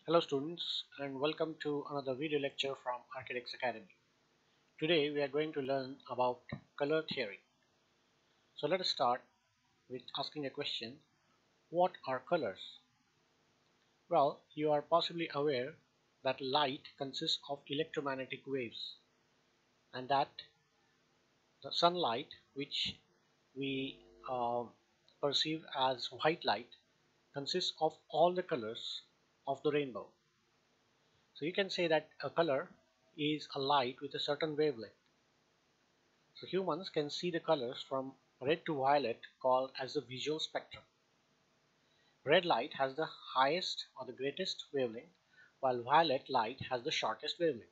Hello students and welcome to another video lecture from Architects Academy. Today we are going to learn about color theory. So let us start with asking a question. What are colors? Well, you are possibly aware that light consists of electromagnetic waves and that the sunlight, which we perceive as white light, consists of all the colors of the rainbow. So you can say that a color is a light with a certain wavelength. So humans can see the colors from red to violet called as the visual spectrum. Red light has the highest or the greatest wavelength while violet light has the shortest wavelength.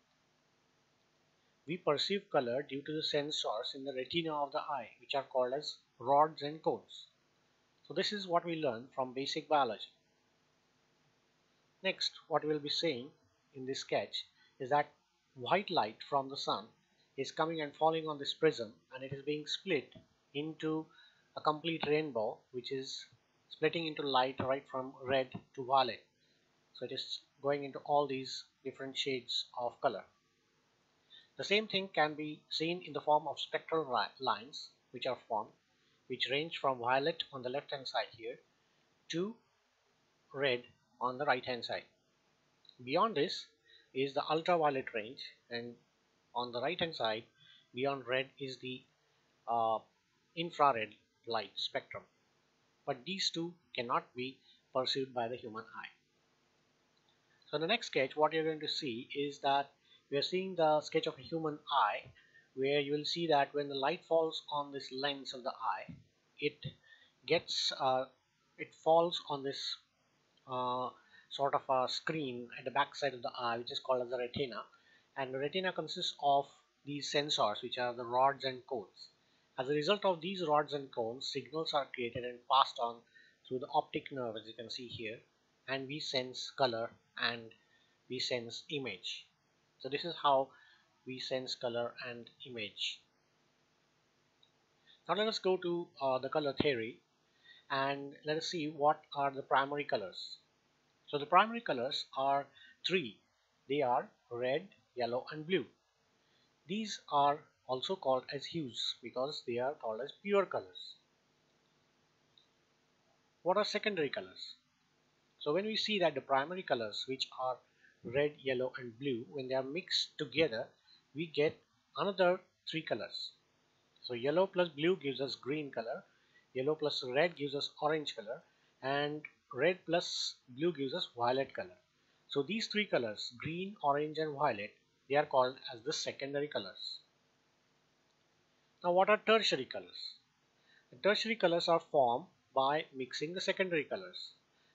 We perceive color due to the sensors in the retina of the eye, which are called as rods and cones. So this is what we learn from basic biology. Next, what we will be saying in this sketch is that white light from the sun is coming and falling on this prism and it is being split into a complete rainbow, which is splitting into light right from red to violet. So it is going into all these different shades of color. The same thing can be seen in the form of spectral lines which are formed, which range from violet on the left hand side here to red on the right hand side. Beyond this is the ultraviolet range, and on the right hand side beyond red is the uh, infrared light spectrum, but these two cannot be perceived by the human eye. So in the next sketch what you're going to see is that we are seeing the sketch of a human eye, where you will see that when the light falls on this lens of the eye, it gets it falls on this sort of a screen at the back side of the eye, which is called as the retina. And the retina consists of these sensors, which are the rods and cones. As a result of these rods and cones, signals are created and passed on through the optic nerve, as you can see here, and we sense color and we sense image. So this is how we sense color and image. Now let us go to the color theory and let us see what are the primary colors. So the primary colors are three. They are red, yellow and blue. These are also called as hues because they are called as pure colors. What are secondary colors? So when we see that the primary colors, which are red, yellow and blue, when they are mixed together, we get another three colors. So yellow plus blue gives us green color, yellow plus red gives us orange color, and red plus blue gives us violet color. So these three colors, green, orange and violet, they are called as the secondary colors. Now what are tertiary colors? The tertiary colors are formed by mixing the secondary colors.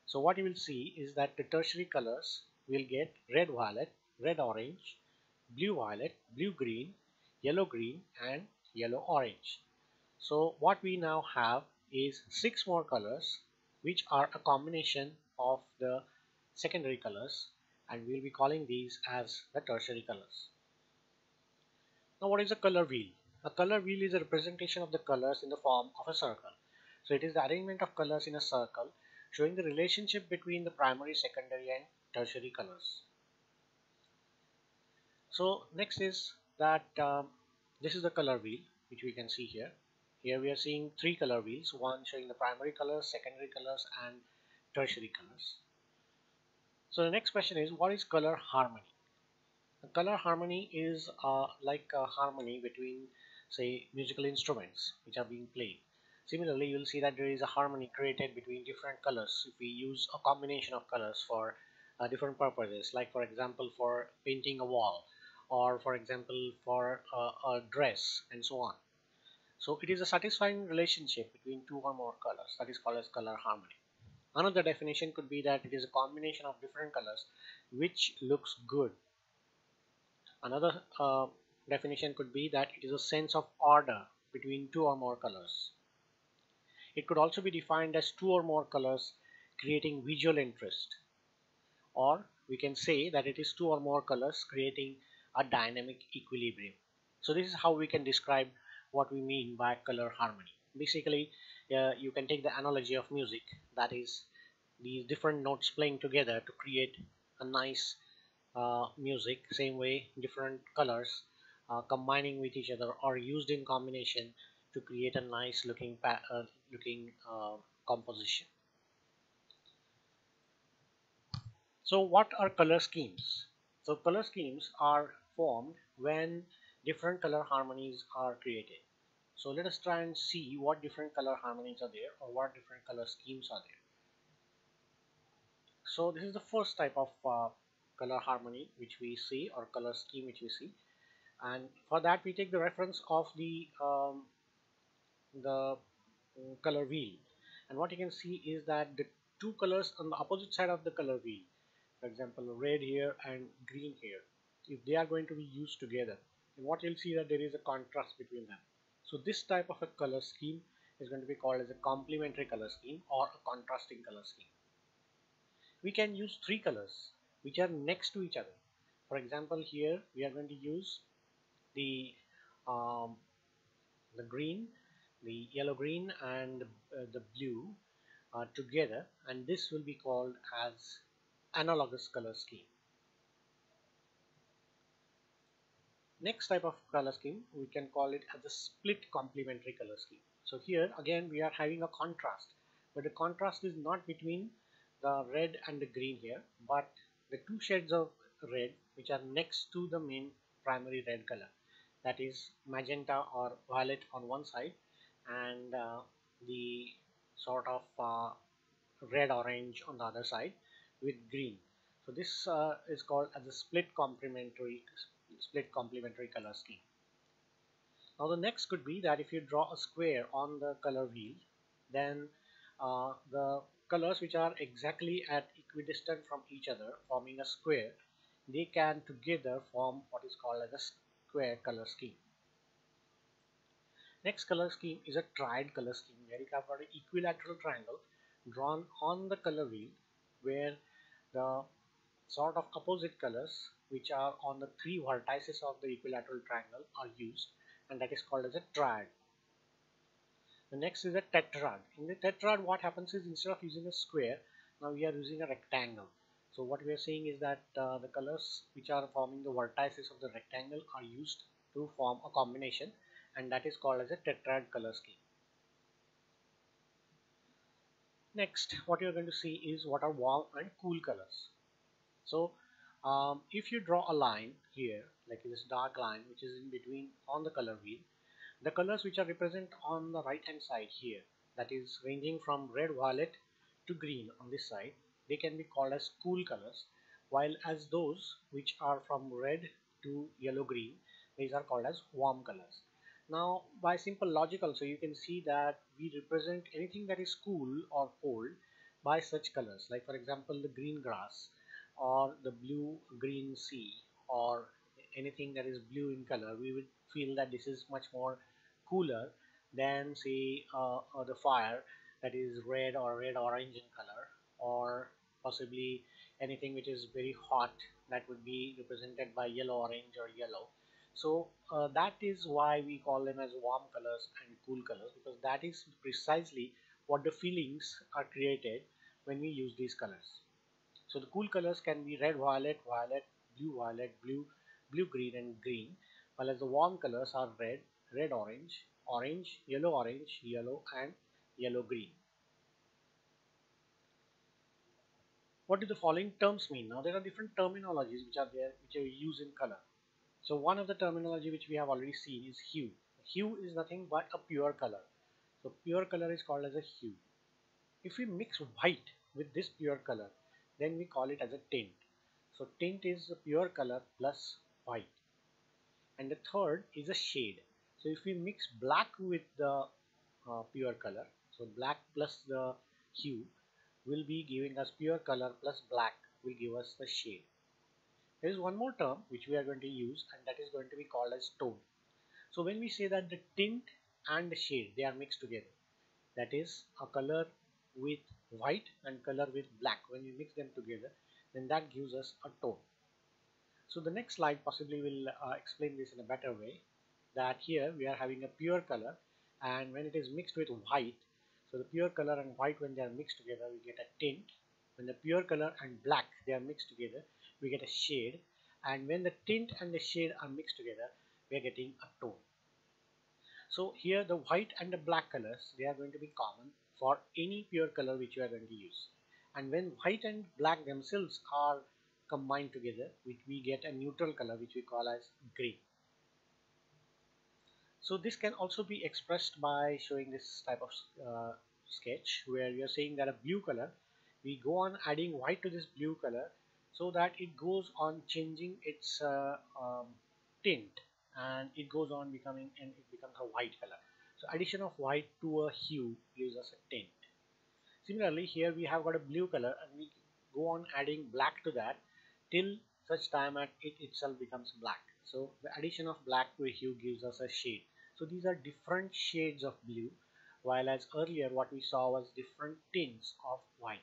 So what you will see is that the tertiary colors will get red violet, red orange, blue violet, blue green, yellow green and yellow orange. So what we now have is 6 more colors which are a combination of the secondary colors, and we'll be calling these as the tertiary colors. Now what is a color wheel? A color wheel is a representation of the colors in the form of a circle. So it is the arrangement of colors in a circle showing the relationship between the primary, secondary and tertiary colors. So next is that this is the color wheel which we can see here. Here we are seeing 3 color wheels, one showing the primary colors, secondary colors and tertiary colors. So the next question is, what is color harmony? The color harmony is like a harmony between, say, musical instruments which are being played. Similarly, you will see that there is a harmony created between different colors if we use a combination of colors for different purposes, like for example for painting a wall, or for example for a dress and so on. So it is a satisfying relationship between two or more colors that is called as color harmony. Another definition could be that it is a combination of different colors which looks good. Another definition could be that it is a sense of order between two or more colors. It could also be defined as two or more colors creating visual interest, or we can say that it is two or more colors creating a dynamic equilibrium. So this is how we can describe what we mean by color harmony. Basically, you can take the analogy of music, that is these different notes playing together to create a nice music. Same way, different colors combining with each other or used in combination to create a nice looking composition. So what are color schemes? So color schemes are formed when different color harmonies are created. So let us try and see what different color harmonies are there or what different color schemes are there. So this is the first type of color harmony which we see, or color scheme which we see, and for that we take the reference of the color wheel. And what you can see is that the two colors on the opposite side of the color wheel, for example red here and green here, if they are going to be used together, then what you'll see that there is a contrast between them. So this type of a color scheme is going to be called as a complementary color scheme or a contrasting color scheme. We can use three colors which are next to each other. For example, here we are going to use the um, the green, the yellow green, and the blue together, and this will be called as analogous color scheme. Next type of color scheme, we can call it as a split complementary color scheme. So here again we are having a contrast, but the contrast is not between the red and the green here, but the two shades of red which are next to the main primary red color, that is magenta or violet on one side, and the sort of red orange on the other side with green. So this is called as a split complementary color scheme. Now the next could be that if you draw a square on the color wheel, then the colors which are exactly at equidistant from each other forming a square, they can together form what is called as a square color scheme. Next color scheme is a triad color scheme, where you have got an equilateral triangle drawn on the color wheel where the sort of opposite colors which are on the three vertices of the equilateral triangle are used, and that is called as a triad. The next is a tetrad. In the tetrad, what happens is instead of using a square, now we are using a rectangle. So what we are saying is that the colors which are forming the vertices of the rectangle are used to form a combination, and that is called as a tetrad color scheme. Next, what you are going to see is what are warm and cool colors. So if you draw a line here, like this dark line which is in between on the color wheel, the colors which are represented on the right hand side here, that is ranging from red violet to green on this side, they can be called as cool colors, while as those which are from red to yellow green, these are called as warm colors. Now by simple logic also you can see that we represent anything that is cool or cold by such colors, like for example the green grass or the blue green sea or anything that is blue in color, we would feel that this is much more cooler than say the fire that is red or red orange in color, or possibly anything which is very hot that would be represented by yellow orange or yellow. So that is why we call them as warm colors and cool colors, because that is precisely what the feelings are created when we use these colors. So the cool colors can be red violet, violet, blue green, and green, while as the warm colors are red, red orange, orange, yellow, and yellow green. What do the following terms mean? Now there are different terminologies which are there which are used in color. So one of the terminology which we have already seen is hue. Hue is nothing but a pure color. So pure color is called as a hue. If we mix white with this pure color, then we call it as a tint. So tint is a pure color plus white. And the third is a shade. So if we mix black with the pure color, so black plus the hue will be giving us pure color plus black will give us the shade. There is one more term which we are going to use, and that is going to be called as tone. So when we say that the tint and the shade, they are mixed together, that is a color with white and color with black, when we mix them together, then that gives us a tone. So the next slide possibly will explain this in a better way, that here we are having a pure color, and when it is mixed with white, so the pure color and white, when they are mixed together, we get a tint. When the pure color and black they are mixed together, we get a shade, and when the tint and the shade are mixed together, we are getting a tone. So here the white and the black colors, they are going to be common for any pure color which you are going to use. And when white and black themselves are combined together, we get a neutral color which we call as gray. So this can also be expressed by showing this type of sketch where we are saying that a blue color, we go on adding white to this blue color so that it goes on changing its tint, and it goes on becoming, and it becomes a white color. So addition of white to a hue gives us a tint. Similarly, here we have got a blue color and we go on adding black to that till such time that it itself becomes black. So the addition of black to a hue gives us a shade. So these are different shades of blue, while as earlier what we saw was different tints of white.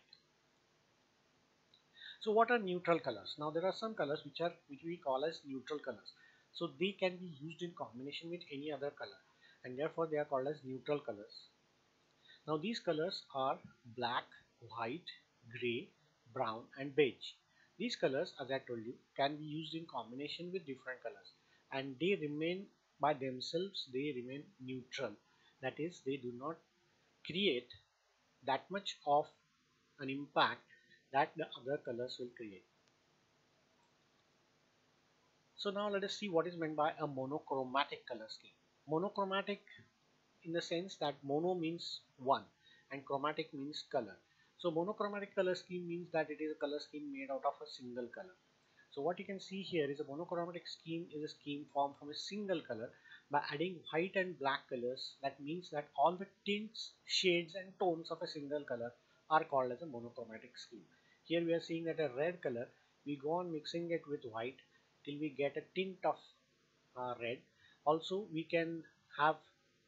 So what are neutral colors? Now there are some colors which we call as neutral colors. So they can be used in combination with any other color, and therefore they are called as neutral colors. Now these colors are black, white, gray, brown and beige. These colors, as I told you, can be used in combination with different colors, and they remain by themselves, they remain neutral. That is, they do not create that much of an impact that the other colors will create. So now let us see what is meant by a monochromatic color scheme. Monochromatic in the sense that mono means one and chromatic means color. So monochromatic color scheme means that it is a color scheme made out of a single color. So what you can see here is a monochromatic scheme is a scheme formed from a single color by adding white and black colors. That means that all the tints, shades and tones of a single color are called as a monochromatic scheme. Here we are seeing that a red color, we go on mixing it with white till we get a tint of red. Also we can have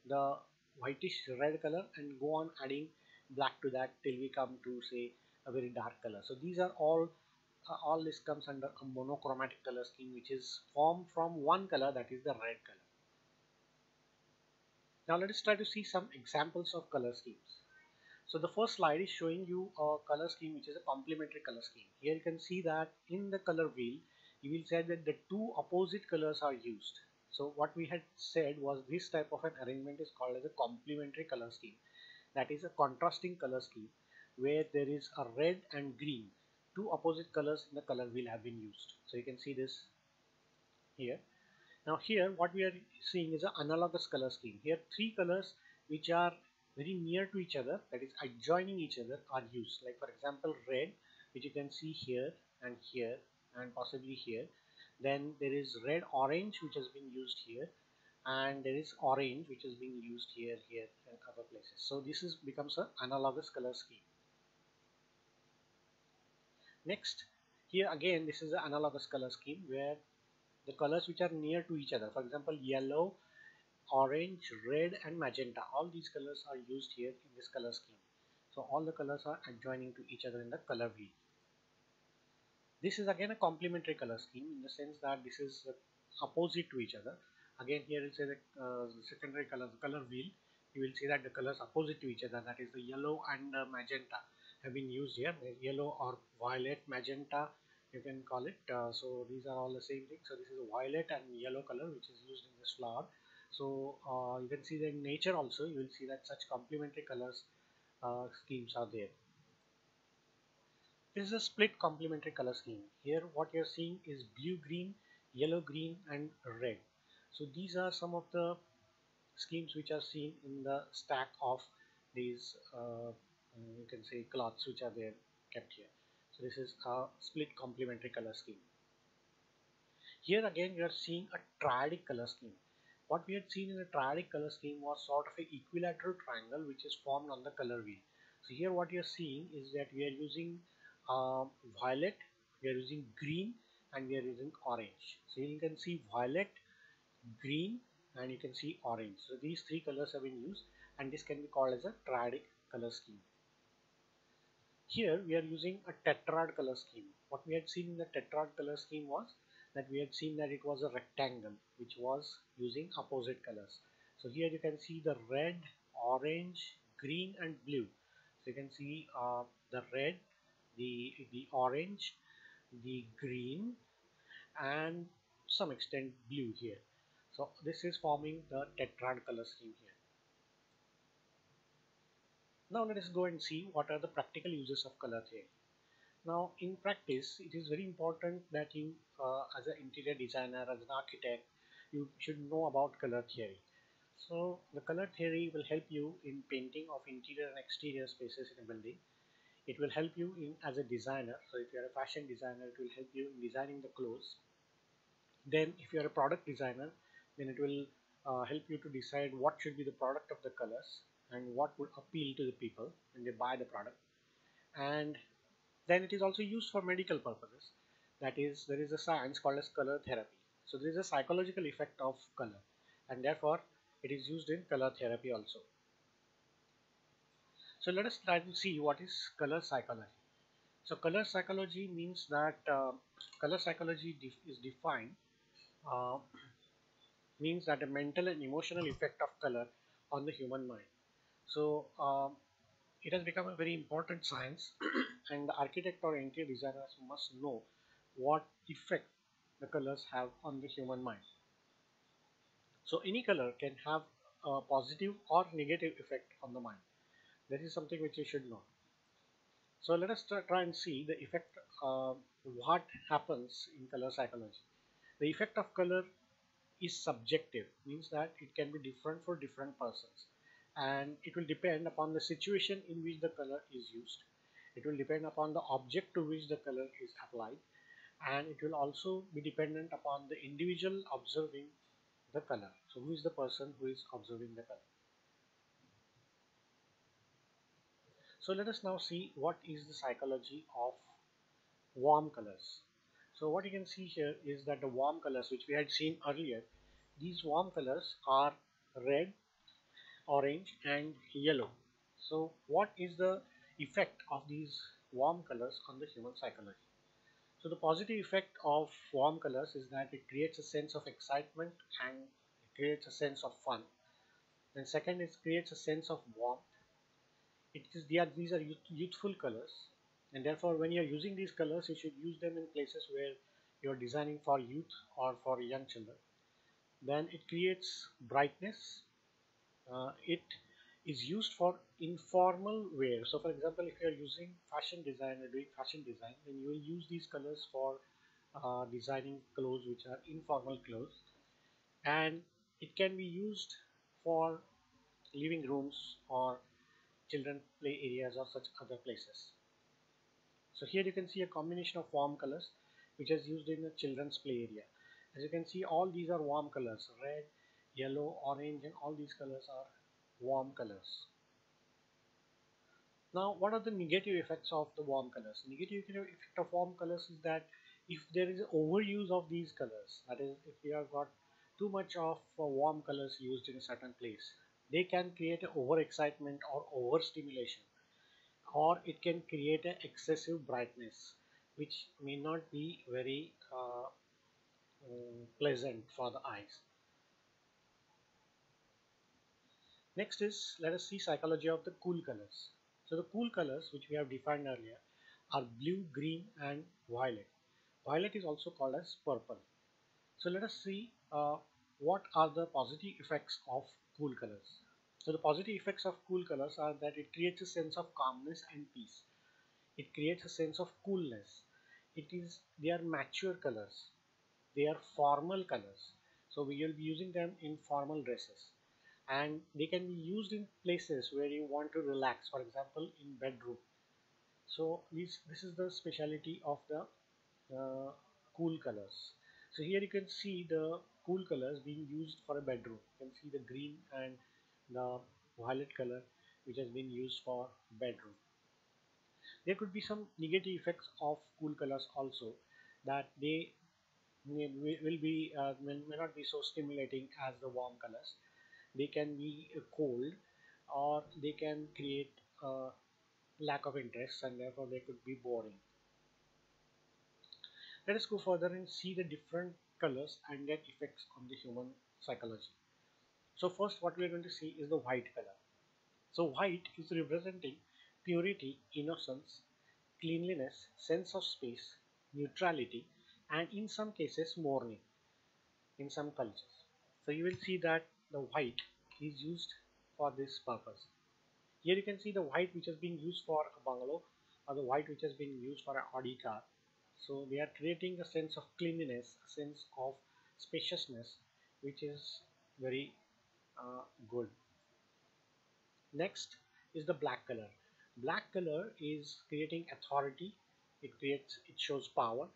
the whitish red color and go on adding black to that till we come to say a very dark color. So these are all this comes under a monochromatic color scheme, which is formed from one color, that is the red color. Now let us try to see some examples of color schemes. So the first slide is showing you a color scheme which is a complementary color scheme. Here you can see that in the color wheel you will say that the two opposite colors are used. So what we had said was this type of an arrangement is called as a complementary color scheme. That is a contrasting color scheme where there is a red and green, two opposite colors in the color wheel have been used. So you can see this here. Now here what we are seeing is an analogous color scheme. Here three colors which are very near to each other, that is adjoining each other, are used. Like for example red, which you can see here and possibly here. Then there is red orange which has been used here, and there is orange which is being used here and other places. So this becomes an analogous color scheme. Next, here again this is an analogous color scheme where the colors which are near to each other, for example yellow, orange, red and magenta, all these colors are used here in this color scheme. So all the colors are adjoining to each other in the color wheel. This is again a complementary color scheme in the sense that this is opposite to each other. Again here it says the secondary color, the color wheel, you will see that the colors opposite to each other, that is the yellow and magenta have been used here. Yellow or violet, magenta you can call it. So these are all the same thing. So this is a violet and yellow color which is used in this flower. So you can see that in nature also you will see that such complementary colors schemes are there. This is a split complementary color scheme. Here what you are seeing is blue green, yellow green and red. So these are some of the schemes which are seen in the stack of these you can say cloths which are there kept here. So this is a split complementary color scheme. Here again we are seeing a triadic color scheme. What we had seen in a triadic color scheme was sort of an equilateral triangle which is formed on the color wheel. So here what you are seeing is that we are using violet, we are using green and we are using orange. So you can see violet, green and you can see orange. So these three colors have been used and this can be called as a triadic color scheme. Here we are using a tetrad color scheme. What we had seen in the tetrad color scheme was that we had seen that it was a rectangle which was using opposite colors. So here you can see the red, orange, green and blue. So you can see the red, the orange, the green, and some extent blue here. So this is forming the tetrad color scheme here. Now let us go and see what are the practical uses of color theory. Now in practice, it is very important that you as an interior designer, as an architect, you should know about color theory. So the color theory will help you in painting of interior and exterior spaces in a building. It will help you in as a designer. So if you are a fashion designer, it will help you in designing the clothes. Then if you are a product designer, then it will help you to decide what should be the product of the colors and what would appeal to the people when they buy the product. And then it is also used for medical purposes. That is, there is a science called as color therapy. So there is a psychological effect of color, and therefore it is used in color therapy also. So let us try to see what is color psychology. So color psychology means that color psychology is defined uh, means that a mental and emotional effect of color on the human mind. So it has become a very important science and the architect or interior designers must know what effect the colors have on the human mind. So any color can have a positive or negative effect on the mind. This is something which you should know. So let us try and see the effect, what happens in color psychology. The effect of color is subjective, means that it can be different for different persons, and it will depend upon the situation in which the color is used. It will depend upon the object to which the color is applied, and it will also be dependent upon the individual observing the color. So who is the person who is observing the color? So let us now see what is the psychology of warm colors. So what you can see here is that the warm colors which we had seen earlier, these warm colors are red, orange and yellow. So what is the effect of these warm colors on the human psychology? So the positive effect of warm colors is that it creates a sense of excitement and it creates a sense of fun. And second, it creates a sense of warmth. These are youthful colors, and therefore when you are using these colors, you should use them in places where you are designing for youth or for young children. Then it creates brightness. It is used for informal wear. So for example, if you are using fashion design or doing fashion design, then you will use these colors for designing clothes which are informal clothes, and it can be used for living rooms or children play areas or such other places. So here you can see a combination of warm colors which is used in the children's play area. As you can see, all these are warm colors: red, yellow, orange, and all these colors are warm colors. Now, what are the negative effects of the warm colors? Negative effect of warm colors is that if there is overuse of these colors, that is, if you have got too much of warm colors used in a certain place, they can create an overexcitement or overstimulation, or it can create an excessive brightness, which may not be very pleasant for the eyes. Next is, let us see psychology of the cool colors. So the cool colors which we have defined earlier are blue, green and violet. Violet is also called as purple. So let us see what are the positive effects of cool colors. So the positive effects of cool colors are that it creates a sense of calmness and peace. It creates a sense of coolness. They are mature colors. They are formal colors. So we will be using them in formal dresses, and they can be used in places where you want to relax, for example in bedroom. So this is the speciality of the cool colors. So here you can see the cool colors being used for a bedroom. You can see the green and the violet color which has been used for bedroom. There could be some negative effects of cool colors also, that they may not be so stimulating as the warm colors. They can be cold, or they can create a lack of interest, and therefore they could be boring. Let us go further and see the different colors and their effects on the human psychology. So first, what we are going to see is the white color. So white is representing purity, innocence, cleanliness, sense of space, neutrality, and in some cases mourning in some cultures. So you will see that the white is used for this purpose. Here you can see the white which has been used for a bungalow, or the white which has been used for an Audi car. So they are creating a sense of cleanliness, a sense of spaciousness, which is very good. Next is the black color. Black color is creating authority. It shows power.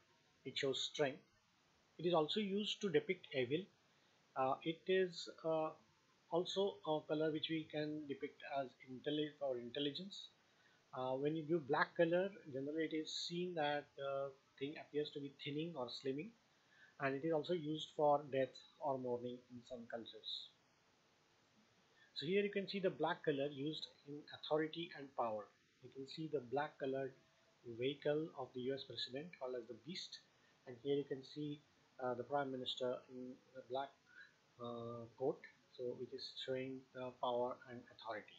It shows strength. It is also used to depict evil. It is also a color which we can depict as intelligence. When you give black color, generally it is seen that the thing appears to be thinning or slimming, and it is also used for death or mourning in some cultures. So here you can see the black color used in authority and power. You can see the black colored vehicle of the US President called as the Beast, and here you can see the Prime Minister in the black coat, so which is showing power and authority.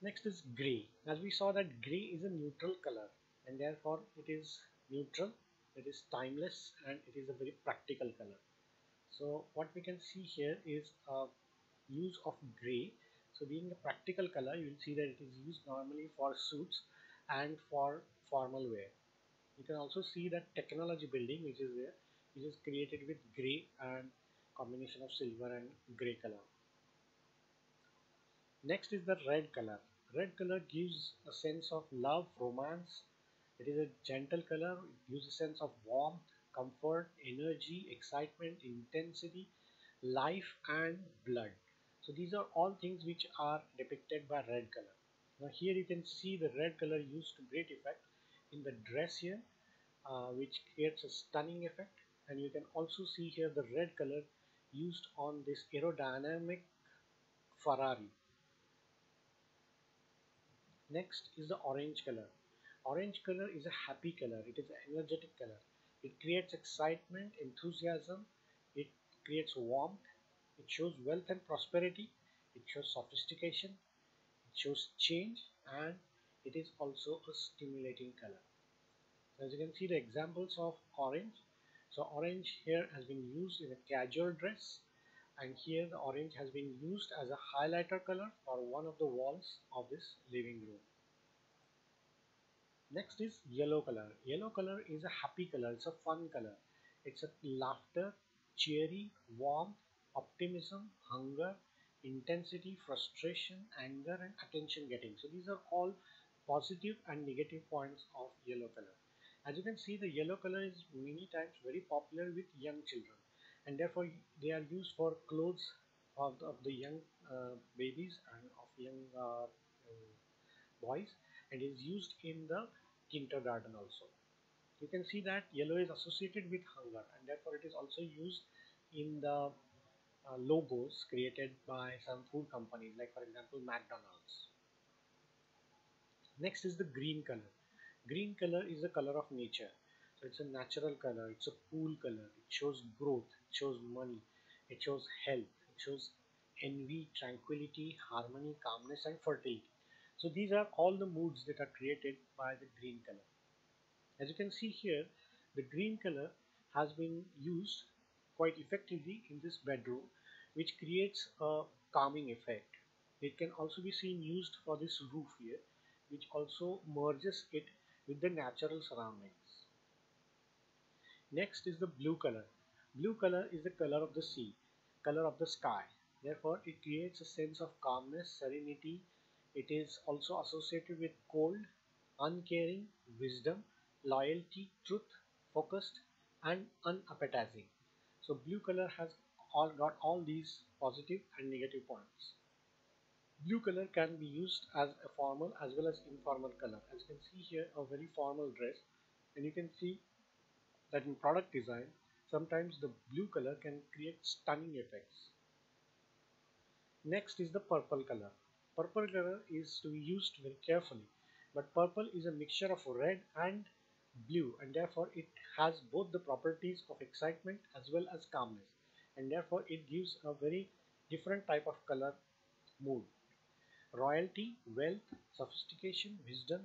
Next is gray. As we saw that gray is a neutral color, and therefore it is neutral, it is timeless, and it is a very practical color. So what we can see here is a use of gray. So being a practical color, you will see that it is used normally for suits and for formal wear. You can also see that technology building which is there, which is created with gray and combination of silver and gray color. Next is the red color. Red color gives a sense of love, romance. It is a gentle color. It gives a sense of warmth, comfort, energy, excitement, intensity, life, and blood. So these are all things which are depicted by red color. Now here you can see the red color used to great effect in the dress here, which creates a stunning effect. And you can also see here the red color used on this aerodynamic Ferrari. Next is the orange color. Orange color is a happy color. It is an energetic color. It creates excitement, enthusiasm. It creates warmth. It shows wealth and prosperity. It shows sophistication. It shows change, and it is also a stimulating color. So as you can see the examples of orange. So orange here has been used in a casual dress, and here the orange has been used as a highlighter color for one of the walls of this living room. Next is yellow color. Yellow color is a happy color. It's a fun color. It's a laughter, cheery, warmth, optimism, hunger, intensity, frustration, anger, and attention getting. So these are all positive and negative points of yellow color. As you can see, the yellow color is many times very popular with young children, and therefore they are used for clothes of the young babies and of young boys, and is used in the kindergarten also. You can see that yellow is associated with hunger, and therefore it is also used in the logos created by some food companies, like for example McDonald's. Next is the green color. Green color is the color of nature. So it's a natural color, it's a cool color, it shows growth, it shows money, it shows health, it shows envy, tranquility, harmony, calmness, and fertility. So these are all the moods that are created by the green color. As you can see here, the green color has been used quite effectively in this bedroom, which creates a calming effect. It can also be seen used for this roof here, which also merges it with the natural surroundings. Next is the blue color. Blue color is the color of the sea, color of the sky. Therefore, it creates a sense of calmness, serenity. It is also associated with cold, uncaring, wisdom, loyalty, truth, focused, and unappetizing. So blue color has got all these positive and negative points. Blue color can be used as a formal as well as informal color. As you can see here, a very formal dress, and you can see that in product design, sometimes the blue color can create stunning effects. Next is the purple color. Purple color is to be used very carefully, but purple is a mixture of red and blue, and therefore it has both the properties of excitement as well as calmness, and therefore it gives a very different type of color mood. Royalty, wealth, sophistication, wisdom,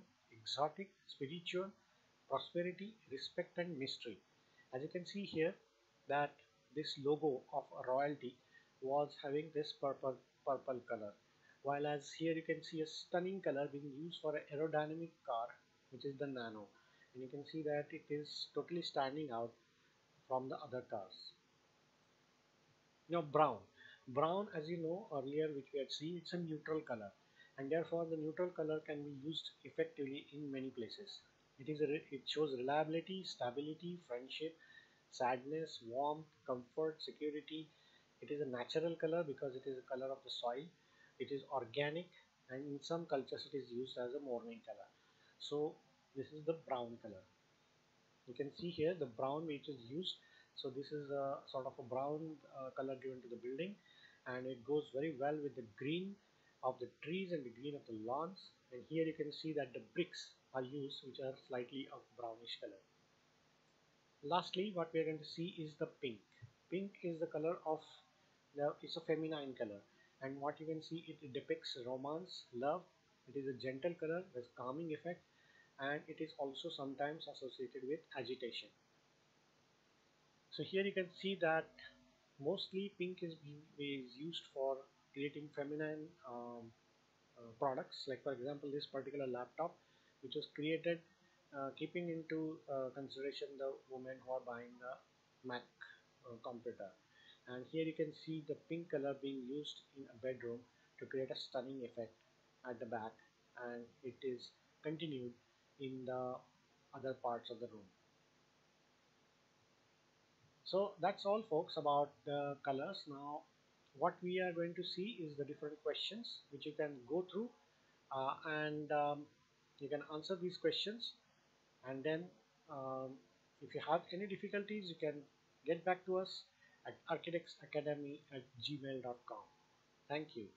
exotic, spiritual, prosperity, respect and mystery. As you can see here that this logo of royalty was having this purple color, while as here you can see a stunning color being used for an aerodynamic car, which is the Nano, and you can see that it is totally standing out from the other cars. Now brown, as you know earlier, which we had seen, it's a neutral color, and therefore the neutral color can be used effectively in many places. It shows reliability, stability, friendship, sadness, warmth, comfort, security. It is a natural color because it is a color of the soil. It is organic, and in some cultures it is used as a mourning color. So this is the brown color. You can see here the brown which is used. So this is a sort of a brown color given to the building, and it goes very well with the green of the trees and the green of the lawns. And here you can see that the bricks are used, which are slightly of brownish color. Lastly, what we are going to see is the pink. Pink is the color of it's a feminine color, and what you can see, it depicts romance, love. It is a gentle color with calming effect, and it is also sometimes associated with agitation. So here you can see that mostly pink is used for creating feminine products, like for example this particular laptop, which was created keeping into consideration the women who are buying the Mac computer. And here you can see the pink color being used in a bedroom to create a stunning effect at the back, and it is continued in the other parts of the room. So that's all folks about the colors. Now what we are going to see is the different questions which you can go through, and you can answer these questions, and then if you have any difficulties you can get back to us at architectsacademy@gmail.com. Thank you.